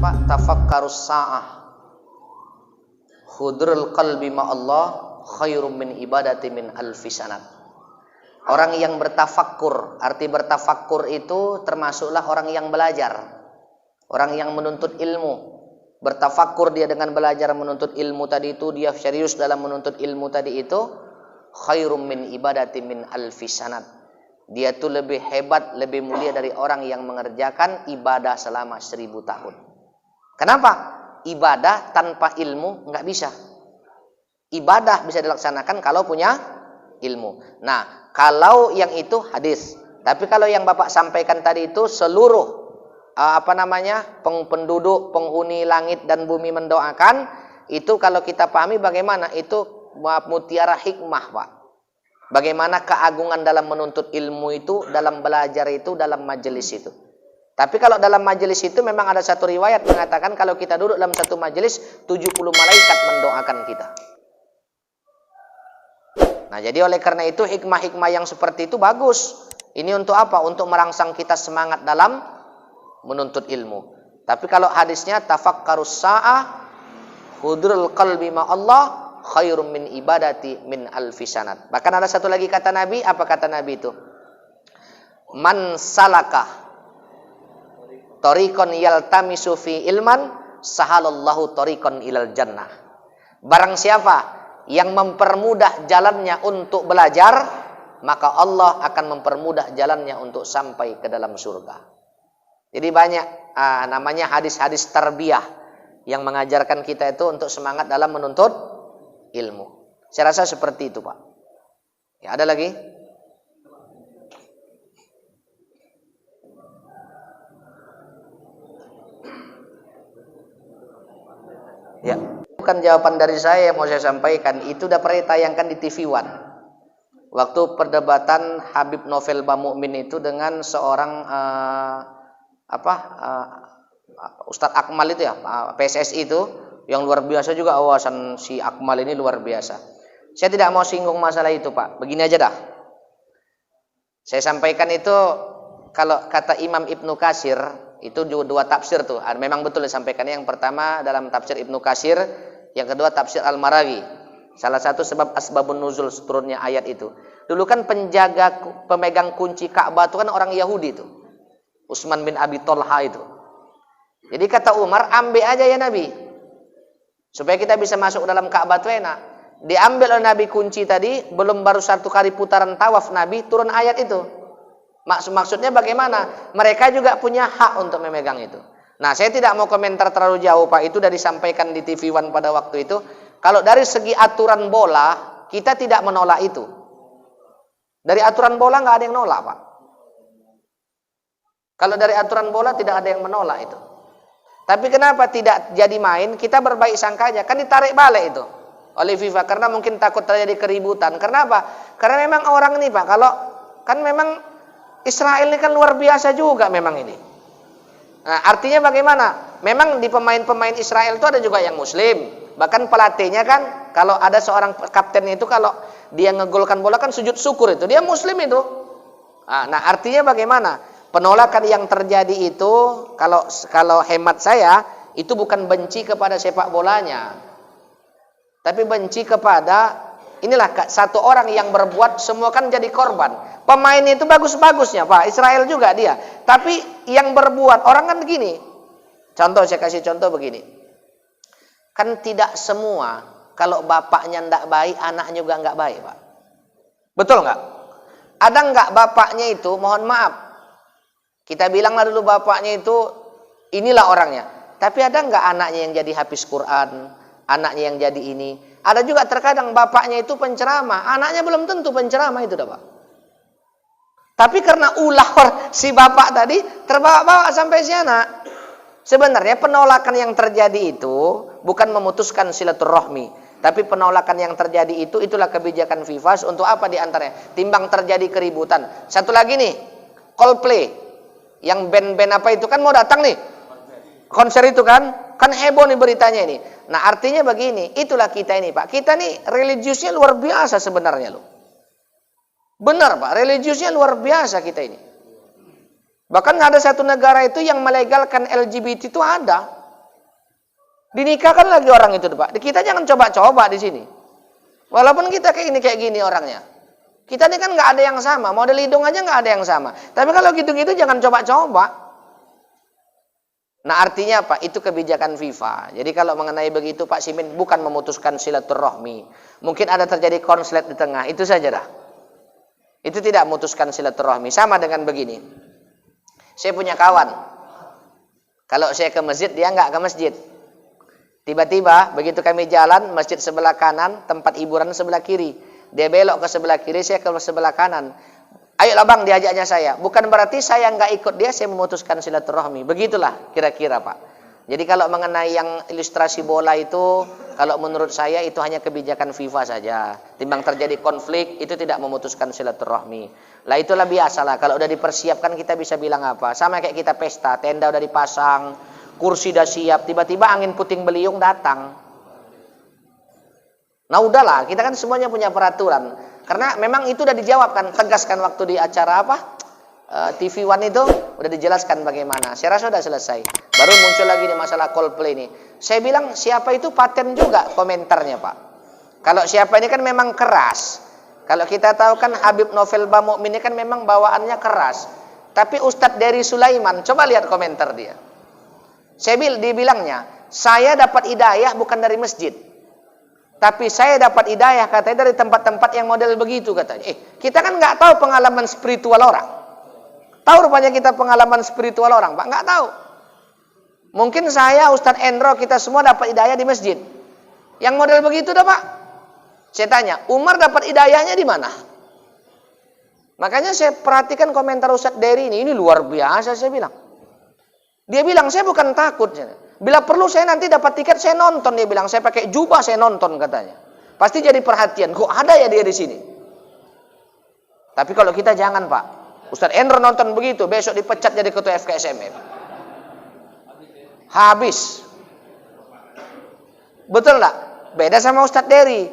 Pak, tafakkarus sa'ah. Hudrul qalbi ma'allah khairum min ibadati min alfi sanat. Orang yang bertafakkur, arti bertafakkur itu termasuklah orang yang belajar, orang yang menuntut ilmu. Bertafakkur dia dengan belajar menuntut ilmu tadi itu, dia serius dalam menuntut ilmu tadi itu, khairum min ibadati min alfi sanat. Dia tuh lebih hebat, lebih mulia dari orang yang mengerjakan ibadah selama 1000 tahun. Kenapa? Ibadah tanpa ilmu nggak bisa. Ibadah bisa dilaksanakan kalau punya ilmu. Nah, kalau yang itu hadis. Tapi kalau yang Bapak sampaikan tadi itu seluruh penduduk, penghuni langit dan bumi mendoakan, itu kalau kita pahami bagaimana itu mutiara hikmah, Pak. Bagaimana keagungan dalam menuntut ilmu itu, dalam belajar itu, dalam majelis itu. Tapi kalau dalam majelis itu memang ada satu riwayat mengatakan kalau kita duduk dalam satu majelis 70 malaikat mendoakan kita. Nah, jadi oleh karena itu hikmah-hikmah yang seperti itu bagus. Ini untuk apa? Untuk merangsang kita semangat dalam menuntut ilmu. Tapi kalau hadisnya tafakkarus sa'ah hudrul qalbi ma'allah khairum min ibadati min alfi sanat. Bahkan ada satu lagi kata Nabi, apa kata Nabi itu? Man salaka tariqan yaltamisu fi ilman sahalallahu tariqan ilal jannah. Barang siapa yang mempermudah jalannya untuk belajar, maka Allah akan mempermudah jalannya untuk sampai ke dalam surga. Jadi banyak namanya hadis-hadis tarbiyah yang mengajarkan kita itu untuk semangat dalam menuntut ilmu. Saya rasa seperti itu, Pak. Ya, ada lagi? Ya, bukan jawaban dari saya yang mau saya sampaikan, itu udah pernah ditayangkan di TV One. Waktu perdebatan Habib Novel Bamukmin itu dengan seorang Ustadz Akmal itu ya, PSSI itu, yang luar biasa juga wawasan si Akmal ini luar biasa. Saya tidak mau singgung masalah itu, Pak. Begini aja dah. Saya sampaikan itu kalau kata Imam Ibnu Katsir itu dua tafsir tuh. Memang betul disampaikan. Yang pertama dalam tafsir Ibnu Katsir, yang kedua tafsir Al-Maraghi. Salah satu sebab asbabun nuzul turunnya ayat itu. Dulu kan pemegang kunci Ka'bah itu kan orang Yahudi itu. Utsman bin Abi Thalha itu. Jadi kata Umar, ambil aja ya Nabi. Supaya kita bisa masuk dalam Ka'bah itu enak. Diambil oleh Nabi kunci tadi, belum baru satu kali putaran tawaf Nabi, turun ayat itu. Maksudnya bagaimana? Mereka juga punya hak untuk memegang itu. Nah, saya tidak mau komentar terlalu jauh, Pak. Itu sudah disampaikan di TV One pada waktu itu. Kalau dari segi aturan bola, kita tidak menolak itu. Dari aturan bola nggak ada yang nolak, Pak. Kalau dari aturan bola tidak ada yang menolak itu. Tapi kenapa tidak jadi main? Kita berbaik sangka aja. Kan ditarik balik itu oleh FIFA karena mungkin takut terjadi keributan. Kenapa? Karena memang orang ini, Pak, kalau kan memang Israel ini kan luar biasa juga memang ini. Nah, artinya bagaimana? Memang di pemain-pemain Israel itu ada juga yang muslim. Bahkan pelatihnya kan kalau ada seorang kapten itu kalau dia ngegolkan bola kan sujud syukur itu. Dia muslim itu. Nah, artinya bagaimana? Penolakan yang terjadi itu kalau hemat saya itu bukan benci kepada sepak bolanya. Tapi benci kepada inilah satu orang yang berbuat semua kan jadi korban. Pemain itu bagus-bagusnya, Pak. Israel juga dia. Tapi yang berbuat orang kan begini. Contoh, saya kasih contoh begini. Kan tidak semua kalau bapaknya tidak baik, anaknya juga nggak baik, Pak. Betul nggak? Ada nggak bapaknya itu, mohon maaf. Kita bilanglah dulu bapaknya itu inilah orangnya. Tapi ada nggak anaknya yang jadi hafiz Quran, anaknya yang jadi ini? Ada juga terkadang bapaknya itu penceramah, anaknya belum tentu penceramah itu, Pak. Tapi karena ulah si bapak tadi terbawa-bawa sampai si anak. Sebenarnya penolakan yang terjadi itu bukan memutuskan silaturahmi, tapi penolakan yang terjadi itu itulah kebijakan FIFA untuk apa diantaranya? Timbang terjadi keributan. Satu lagi nih, Coldplay. Yang band-band apa itu kan mau datang nih konser itu kan heboh nih beritanya ini. Nah, artinya begini, itulah kita ini, Pak. Kita nih religiusnya luar biasa sebenarnya loh. Benar, Pak, religiusnya luar biasa kita ini. Bahkan ada satu negara itu yang melegalkan LGBT itu ada. Dinikahkan lagi orang itu, Pak. Kita jangan coba-coba di sini. Walaupun kita kayak gini orangnya. Kita ini kan nggak ada yang sama. Model hidung aja nggak ada yang sama. Tapi kalau gitu-gitu jangan coba-coba. Nah, artinya apa? Itu kebijakan FIFA. Jadi kalau mengenai begitu Pak Simin bukan memutuskan silaturahmi. Mungkin ada terjadi konslet di tengah. Itu saja dah. Itu tidak memutuskan silaturahmi. Sama dengan begini. Saya punya kawan. Kalau saya ke masjid, dia nggak ke masjid. Tiba-tiba begitu kami jalan, masjid sebelah kanan, tempat hiburan sebelah kiri. Dia belok ke sebelah kiri, saya ke sebelah kanan. Ayolah bang, diajaknya saya. Bukan berarti saya nggak ikut dia, saya memutuskan silaturahmi. Begitulah kira-kira Pak. Jadi kalau mengenai yang ilustrasi bola itu, kalau menurut saya itu hanya kebijakan FIFA saja. Timbang terjadi konflik, itu tidak memutuskan silaturahmi. Lah itulah biasalah, kalau udah dipersiapkan kita bisa bilang apa. Sama kayak kita pesta, tenda udah dipasang, kursi udah siap, tiba-tiba angin puting beliung datang. Nah udahlah, kita kan semuanya punya peraturan. Karena memang itu udah dijawabkan, tegaskan waktu di acara apa? TV One itu udah dijelaskan bagaimana. Saya rasa udah selesai. Baru muncul lagi di masalah Coldplay ini. Saya bilang siapa itu paten juga komentarnya Pak. Kalau siapa ini kan memang keras. Kalau kita tahu kan Habib Novel Bamukmin ini kan memang bawaannya keras. Tapi Ustadz Dery Sulaiman, coba lihat komentar dia. Dibilangnya, saya dapat hidayah bukan dari masjid. Tapi saya dapat hidayah katanya dari tempat-tempat yang model begitu katanya. Kita kan nggak tahu pengalaman spiritual orang. Tahu rupanya kita pengalaman spiritual orang, Pak? Nggak tahu. Mungkin saya, Ustadz Endro, kita semua dapat hidayah di masjid. Yang model begitu dah Pak. Saya tanya, Umar dapat hidayahnya di mana? Makanya saya perhatikan komentar Ustadz Dery ini luar biasa saya bilang. Dia bilang, saya bukan takut. Bila perlu saya nanti dapat tiket, saya nonton. Dia bilang, saya pakai jubah, saya nonton katanya. Pasti jadi perhatian. Kok ada ya dia di sini? Tapi kalau kita jangan Pak. Ustadz Endro nonton begitu, besok dipecat jadi ketua FKSMM. Habis. Betul tak? Beda sama Ustadz Dery.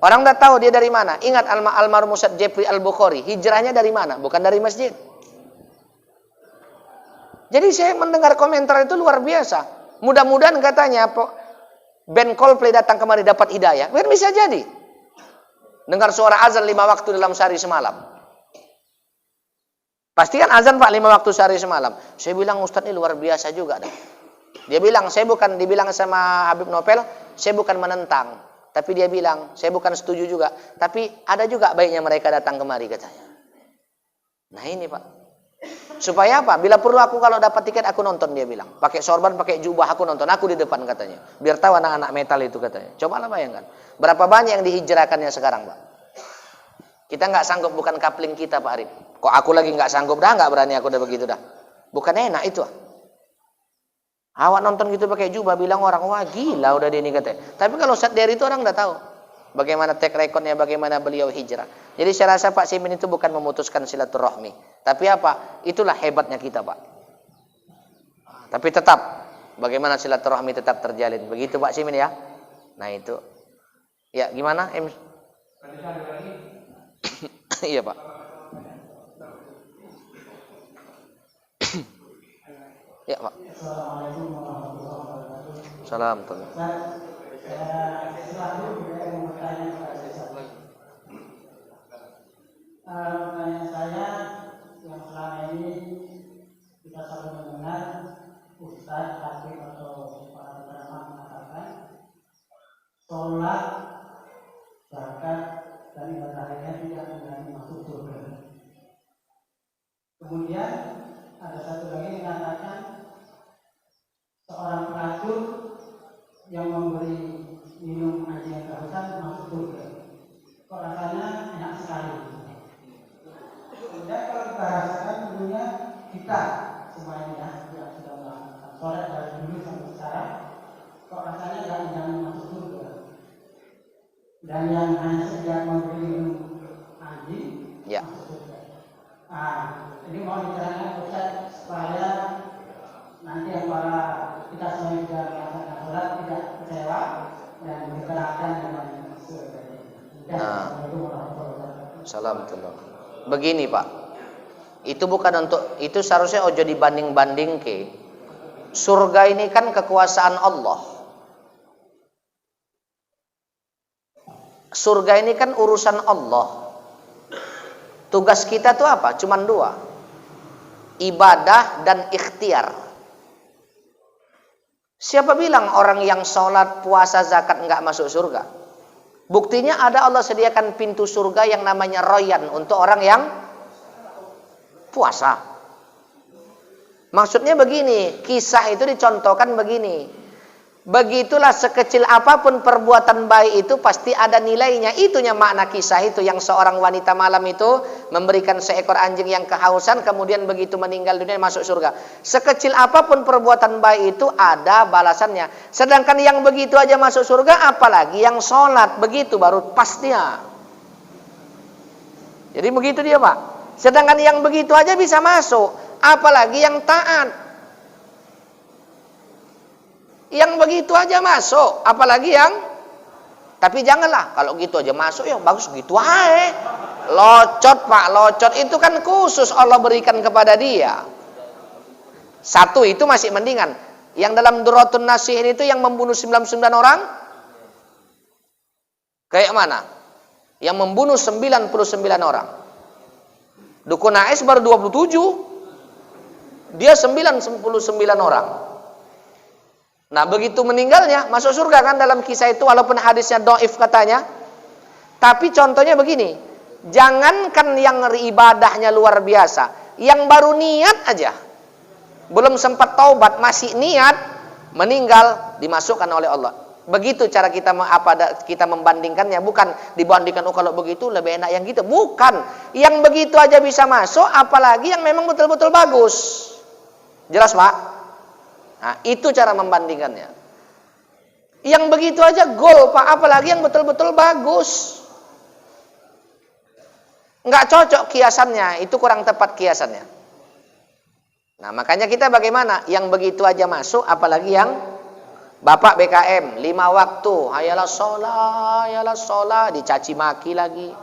Orang udah tahu dia dari mana. Ingat almarhum Ustadz Jeffrey Al-Bukhari. Hijrahnya dari mana? Bukan dari masjid. Jadi saya mendengar komentar itu luar biasa. Mudah-mudahan katanya band Coldplay datang kemari dapat hidayah. Kan bisa jadi. Dengar suara azan 5 waktu dalam sehari semalam. Pasti kan azan Pak 5 waktu sehari semalam. Saya bilang Ustadz ini luar biasa juga dah. Dia bilang dibilang sama Habib Novel, saya bukan menentang. Tapi dia bilang, saya bukan setuju juga. Tapi ada juga baiknya mereka datang kemari katanya. Nah ini Pak. Supaya apa? Bila perlu aku kalau dapat tiket aku nonton dia bilang. Pakai sorban, pakai jubah aku nonton. Aku di depan katanya. Biar tahu anak-anak metal itu katanya. Cobalah bayangkan. Berapa banyak yang dihijrahkannya sekarang Pak. Kita nggak sanggup bukan kapling kita Pak Arif. Kok aku lagi nggak sanggup dah nggak berani aku udah begitu dah. Bukan enak itu. Awak nonton gitu pakai jubah bilang orang wah gila udah dia ini katanya. Tapi kalau Ustadz Dery itu orang udah tahu. Bagaimana track recordnya, bagaimana beliau hijrah. Jadi saya rasa Pak Simin itu bukan memutuskan silaturahmi. Tapi apa? Itulah hebatnya kita Pak. Tapi tetap, bagaimana silaturahmi tetap terjalin. Begitu Pak Simin ya. Nah itu. Ya gimana? Iya Pak. Ya Pak. Assalamualaikum warahmatullahi wabarakatuh. Salam. Pertanyaan saya yang selama ini kita selalu mendengar Ustadz, Hakim atau para ulama mengatakan sholat, zakat dan ibadah lainnya tidak menjadi masuk surga. Kemudian ada satu lagi yang mengatakan seorang pelacur yang memberi minum anjing yang kehausan masuk surga. Kok rasanya enak sekali. Kemudian kalau dibahasakan tentunya kita semuanya yang sudah melakukan sholat dari dulu sampai sekarang, kok rasanya jangan masuk surga. Dan yang hanya sekedar memberi minum anjing masuk surga. Ini mau diterangkan Ustaz supaya nanti yang para kita semua juga melaksanakan sholat tidak kecewa dan diterangkan dengan surga. Assalamualaikum warahmatullahi wabarakatuh. Salam. Begini Pak. Itu bukan untuk itu seharusnya ojo dibanding-banding ke. Surga ini kan kekuasaan Allah. surga ini kan urusan Allah. Tugas kita tuh apa? Cuman dua. Ibadah dan ikhtiar. Siapa bilang orang yang sholat, puasa, zakat nggak masuk surga? Buktinya ada Allah sediakan pintu surga yang namanya Royan untuk orang yang puasa. Maksudnya begini, kisah itu dicontohkan begini. Begitulah sekecil apapun perbuatan baik itu pasti ada nilainya. Itunya makna kisah itu, yang seorang wanita malam itu memberikan seekor anjing yang kehausan, kemudian begitu meninggal dunia masuk surga. Sekecil apapun perbuatan baik itu ada balasannya. Sedangkan yang begitu aja masuk surga, apalagi yang sholat, begitu baru pastinya. Jadi begitu dia Pak. Sedangkan yang begitu aja bisa masuk, apalagi yang taat. Yang begitu aja masuk, apalagi yang, tapi janganlah kalau gitu aja masuk ya bagus gitu aja. Locot Pak, locot itu kan khusus Allah berikan kepada dia. Satu itu masih mendingan. Yang dalam Duratun Nasihin itu yang membunuh 99 orang, kayak mana? Yang membunuh 99 orang. Dukun Ais baru 27, dia 99 orang. Nah begitu meninggalnya masuk surga kan dalam kisah itu, walaupun hadisnya dhaif katanya. Tapi contohnya begini, jangankan yang ibadahnya luar biasa, yang baru niat aja, belum sempat taubat masih niat, meninggal dimasukkan oleh Allah. Begitu cara kita kita membandingkannya, bukan dibandingkan kalau begitu lebih enak yang gitu, bukan. Yang begitu aja bisa masuk, apalagi yang memang betul-betul bagus. Jelas Pak? Nah, itu cara membandingkannya. Yang begitu aja gol Pak, apalagi yang betul-betul bagus. Nggak cocok kiasannya, itu kurang tepat kiasannya. Nah, makanya kita bagaimana? Yang begitu aja masuk, apalagi yang Bapak BKM 5 waktu, hayalah sholat, dicaci maki lagi.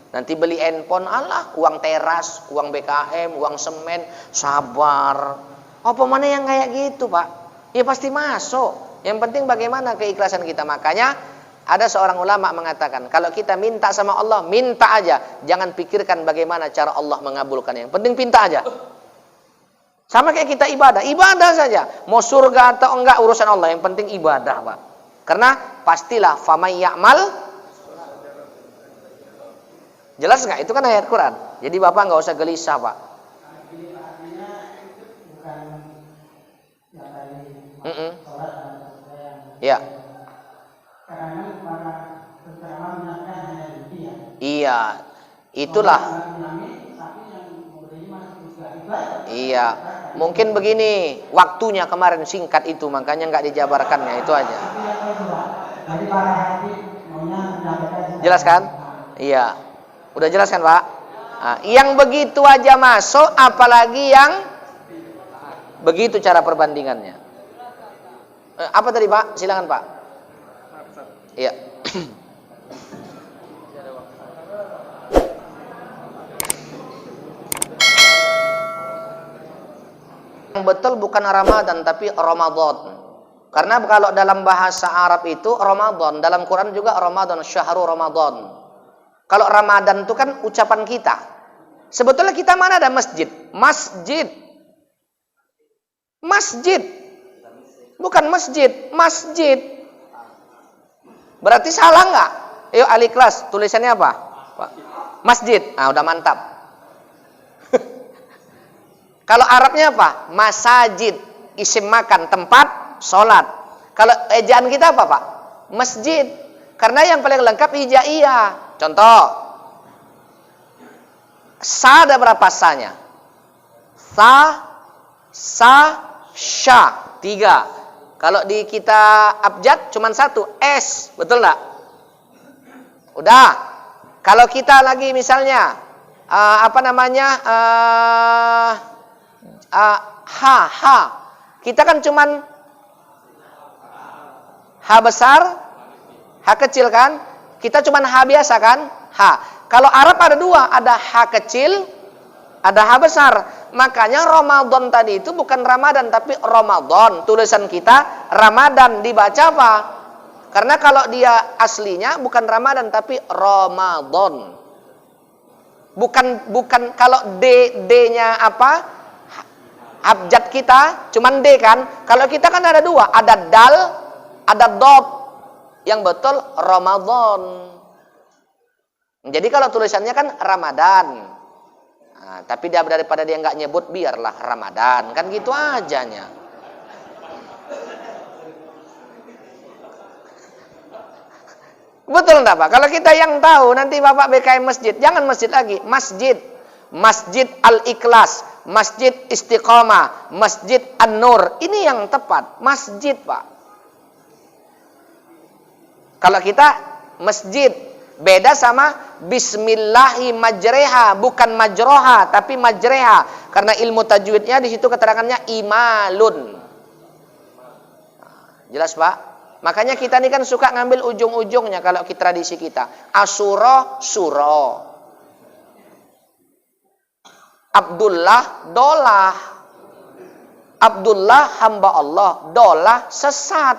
Nanti beli handphone, alah, uang teras, uang BKM, uang semen, sabar. Apa mana yang kayak gitu Pak? Ya pasti masuk. Yang penting bagaimana keikhlasan kita. Makanya ada seorang ulama mengatakan, kalau kita minta sama Allah, minta aja. Jangan pikirkan bagaimana cara Allah mengabulkan. Yang penting minta aja. Sama kayak kita ibadah. Ibadah saja. Mau surga atau enggak urusan Allah. Yang penting ibadah Pak. Karena pastilah famay ya'mal. Jelas nggak? Itu kan ayat Quran. Jadi Bapak nggak usah gelisah Pak. Ya. Iya. Itulah. Iya. Mungkin begini, waktunya kemarin singkat itu, makanya nggak dijabarkannya, itu aja. Jelas kan? Iya. Udah jelas kan Pak? Nah, yang begitu aja masuk, apalagi yang begitu cara perbandingannya. Apa tadi Pak? Silakan Pak. Iya. Yang betul bukan Ramadan tapi Ramadan. Karena kalau dalam bahasa Arab itu Ramadan, dalam Quran juga Ramadan, syahrul Ramadan. Kalau Ramadan itu kan ucapan kita. Sebetulnya kita mana ada masjid? Masjid. Bukan masjid, masjid. Berarti salah nggak? Yuk ahli kelas, tulisannya apa? Masjid. Nah, udah mantap. Kalau Arabnya apa? Masajid, isim makan, tempat sholat. Kalau ejaan kita apa Pak? Masjid. Karena yang paling lengkap hijaiyah. Contoh, sa ada berapa sanya? Sya, 3. Kalau di kita abjad cuma 1, S, betul enggak? Udah. Kalau kita lagi misalnya H, kita kan cuman H besar, H kecil kan? Kita cuman H biasa kan? H. Kalau Arab ada 2, ada H kecil, ada H besar. Makanya Ramadan tadi itu bukan Ramadan tapi Ramadan. Tulisan kita Ramadan, dibaca apa? Karena kalau dia aslinya bukan Ramadan tapi Ramadan. Bukan kalau D-nya apa? Abjad kita cuman D kan? Kalau kita kan ada dua, ada dal, ada dot. Yang betul Ramadan. Jadi kalau tulisannya kan Ramadan. Nah, tapi daripada dia nggak nyebut biarlah Ramadan, kan gitu ajanya. Betul enggak Pak? Kalau kita yang tahu, nanti Bapak BKM masjid, jangan masjid lagi, masjid. Masjid Al-Ikhlas, Masjid Istiqomah, Masjid An-Nur. Ini yang tepat, masjid Pak. Kalau kita masjid, beda sama Bismillahi majreha, bukan majroha, tapi majreha. Karena ilmu tajwidnya di situ keterangannya imalun. Jelas Pak? Makanya kita ini kan suka ngambil ujung-ujungnya kalau kita tradisi kita. Asyura, suro. Abdullah, dolah. Abdullah, hamba Allah. Dolah, sesat.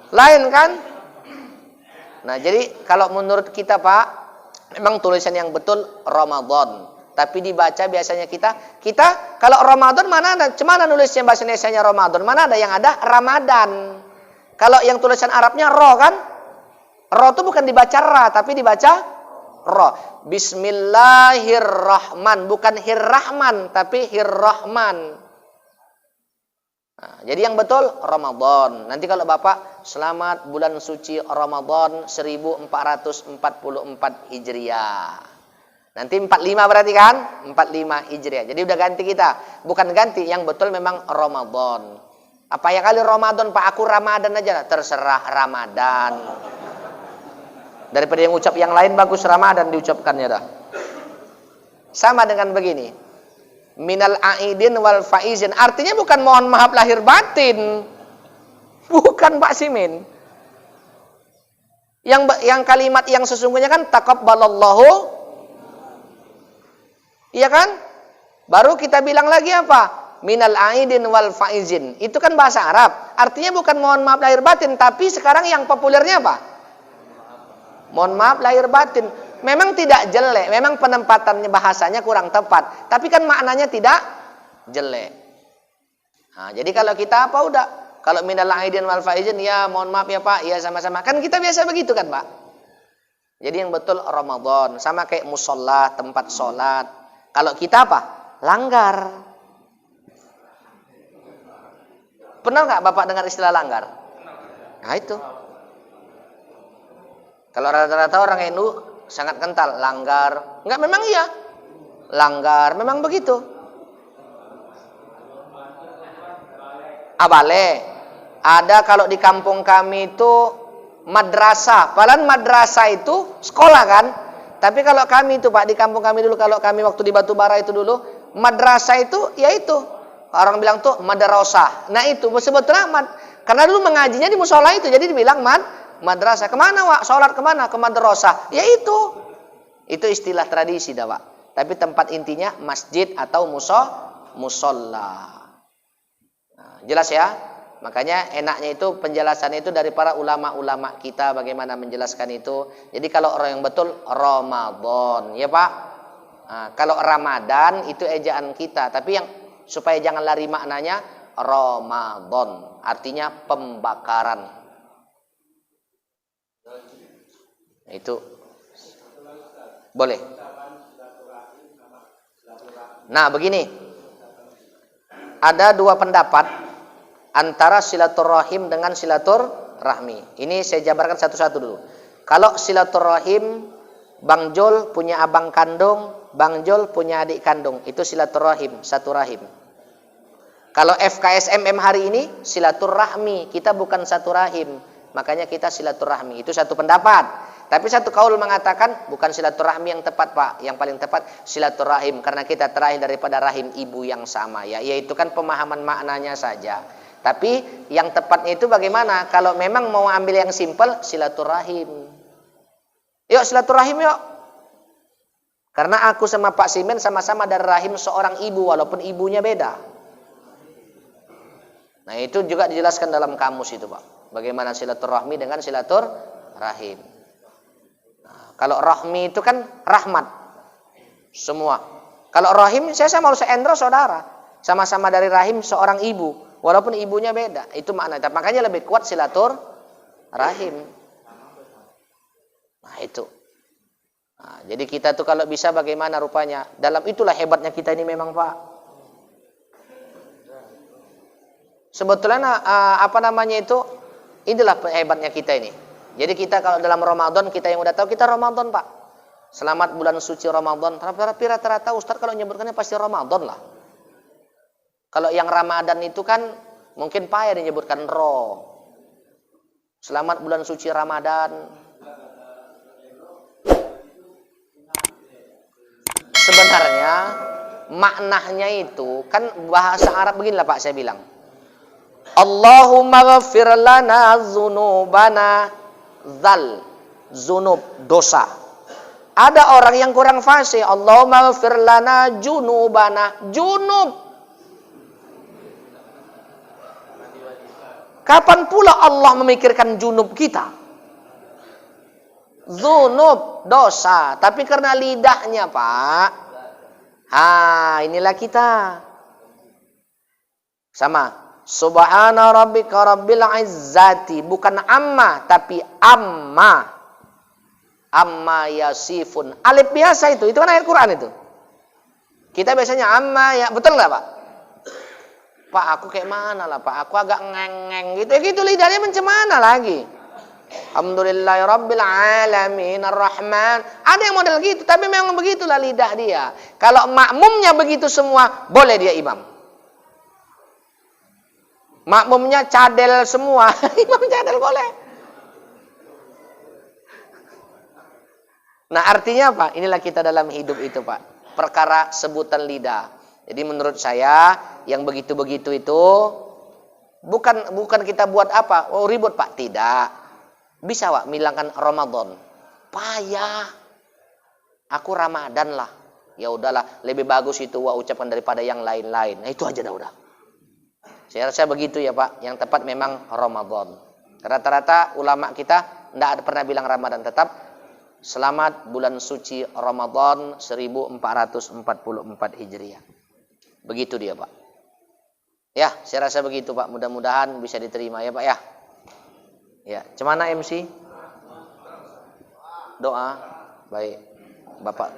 Lain kan? Nah, jadi kalau menurut kita Pak, memang tulisan yang betul Ramadan. Tapi dibaca biasanya kita kalau Ramadan mana ada? Cemana nulisnya bahasa Indonesianya Ramadan? Mana ada yang ada Ramadan? Kalau yang tulisan Arabnya ro kan? Ro itu bukan dibaca ra, tapi dibaca ro. Bismillahirrahman, bukan hirrahman, tapi hirrahman. Nah, jadi yang betul Ramadan. Nanti kalau Bapak selamat bulan suci Ramadan 1444 Hijriah. Nanti 45 berarti kan? 45 Hijriah. Jadi udah ganti kita. Bukan ganti, yang betul memang Ramadan. Apa ya kali Ramadan Pak? Aku Ramadan aja lah. Terserah Ramadan. Daripada yang ucap yang lain bagus Ramadan diucapkannya dah. Sama dengan begini. Minal aidin wal faizin. Artinya bukan mohon maaf lahir batin. Bukan Pak Simin. Yang kalimat yang sesungguhnya kan taqabbalallahu. Iya kan? Baru kita bilang lagi apa? Minal aidin wal faizin. Itu kan bahasa Arab. Artinya bukan mohon maaf lahir batin, tapi sekarang yang populernya apa? Mohon maaf lahir batin. Memang tidak jelek, memang penempatannya bahasanya kurang tepat, tapi kan maknanya tidak jelek. Nah, jadi kalau kita apa udah, kalau minal aidin wal faizin ya mohon maaf ya Pak, ya sama-sama. Kan kita biasa begitu kan Pak? Jadi yang betul Ramadan, sama kayak musola, tempat sholat. Kalau kita apa? Langgar. Pernah nggak Bapak dengar istilah langgar? Nah itu. Kalau rata-rata orang NU sangat kental, langgar. Enggak, memang iya. Langgar, memang begitu. Abale. Ada kalau di kampung kami itu madrasah. Padahal madrasah itu sekolah kan? Tapi kalau kami itu Pak, di kampung kami dulu, kalau kami waktu di Batubara itu dulu, madrasah itu ya itu. Orang bilang tuh madrasah. Nah itu sebetulnya karena dulu mengajinya di musola itu, jadi dibilang madrasah. Kemana Wak? Sholat kemana? Ke madrasah. Ya itu. Itu istilah tradisi dah Pak. Tapi tempat intinya masjid atau musola. Nah, jelas ya? Makanya enaknya itu penjelasan itu dari para ulama-ulama kita bagaimana menjelaskan itu. Jadi kalau orang yang betul Ramadan, ya Pak. Nah, kalau Ramadan itu ejaan kita, tapi yang supaya jangan lari maknanya Ramadan, artinya pembakaran. Itu boleh. Nah, begini. Ada dua pendapat antara silaturahim dengan silaturahmi. Ini saya jabarkan satu-satu dulu. Kalau silaturahim, Bang Jol punya abang kandung, Bang Jol punya adik kandung, itu silaturahim, satu rahim. Kalau FKSMM hari ini silaturahmi, kita bukan satu rahim, makanya kita silaturahmi. Itu satu pendapat. Tapi satu kaul mengatakan bukan silaturahmi yang tepat Pak, yang paling tepat silaturahim, karena kita terakhir daripada rahim ibu yang sama ya, yaitu kan pemahaman maknanya saja. Tapi yang tepatnya itu bagaimana? Kalau memang mau ambil yang simpel, silaturahim. Yuk silaturahim yuk. Karena aku sama Pak Simen sama-sama dari rahim seorang ibu, walaupun ibunya beda. Nah, itu juga dijelaskan dalam kamus itu, Pak. Bagaimana silaturahmi dengan silaturahim. Nah, kalau rahmi itu kan rahmat. Semua. Kalau rahim, saya sama Endro saudara. Sama-sama dari rahim seorang ibu. Walaupun ibunya beda. Itu maknanya. Makanya lebih kuat silaturahim. Nah, itu. Nah, jadi kita tuh kalau bisa bagaimana rupanya. Dalam itulah hebatnya kita ini memang, Pak. Sebetulnya inilah hebatnya kita ini. Jadi kita kalau dalam Ramadan, kita yang udah tahu kita Ramadan, Pak. Selamat bulan suci Ramadan. Tapi rata-rata Ustaz kalau nyebutkannya pasti Ramadan lah. Kalau yang Ramadan itu kan mungkin payah menyebutkan Selamat bulan suci Ramadan. Sebenarnya maknanya itu kan bahasa Arab beginilah Pak saya bilang. Allahumma ghafir lana dzunubana zunub dosa. Ada orang yang kurang fasih. Allahumma ghafir lana junubana junub. Kapan pula Allah memikirkan junub kita? Zunub dosa, tapi karena lidahnya, Pak. Inilah kita. Sama. Subhana rabbika rabbil izzati, bukan amma tapi amma. Amma yasifun. Alif biasa itu kan ayat Quran itu. Kita biasanya amma ya, betul enggak, Pak? Pak, aku kayak mana lah, Pak? Aku agak ngeng-ngeng gitu. Ya gitu lidahnya macam mana lagi? Alhamdulillahirabbil alamin arrahman. Ada yang model gitu, tapi memang begitulah lidah dia. Kalau makmumnya begitu semua, boleh dia imam. Makmumnya cadel semua, imam cadel boleh. Nah, artinya apa? Inilah kita dalam hidup itu, Pak. Perkara sebutan lidah. Jadi menurut saya yang begitu-begitu itu bukan kita buat apa? Oh, ribut, Pak. Tidak. Bisa, Pak, bilangkan Ramadan. Payah. Aku Ramadan lah. Ya udahlah, lebih bagus itu ucapan daripada yang lain-lain. Nah, itu aja dah udah. Saya rasa begitu ya, Pak. Yang tepat memang Ramadan. Rata-rata ulama kita tidak pernah bilang Ramadan, tetap selamat bulan suci Ramadan 1444 Hijriah. Begitu dia, Pak. Ya, saya rasa begitu, Pak. Mudah-mudahan bisa diterima ya, Pak ya. Ya, cemana MC? Doa. Baik. Bapak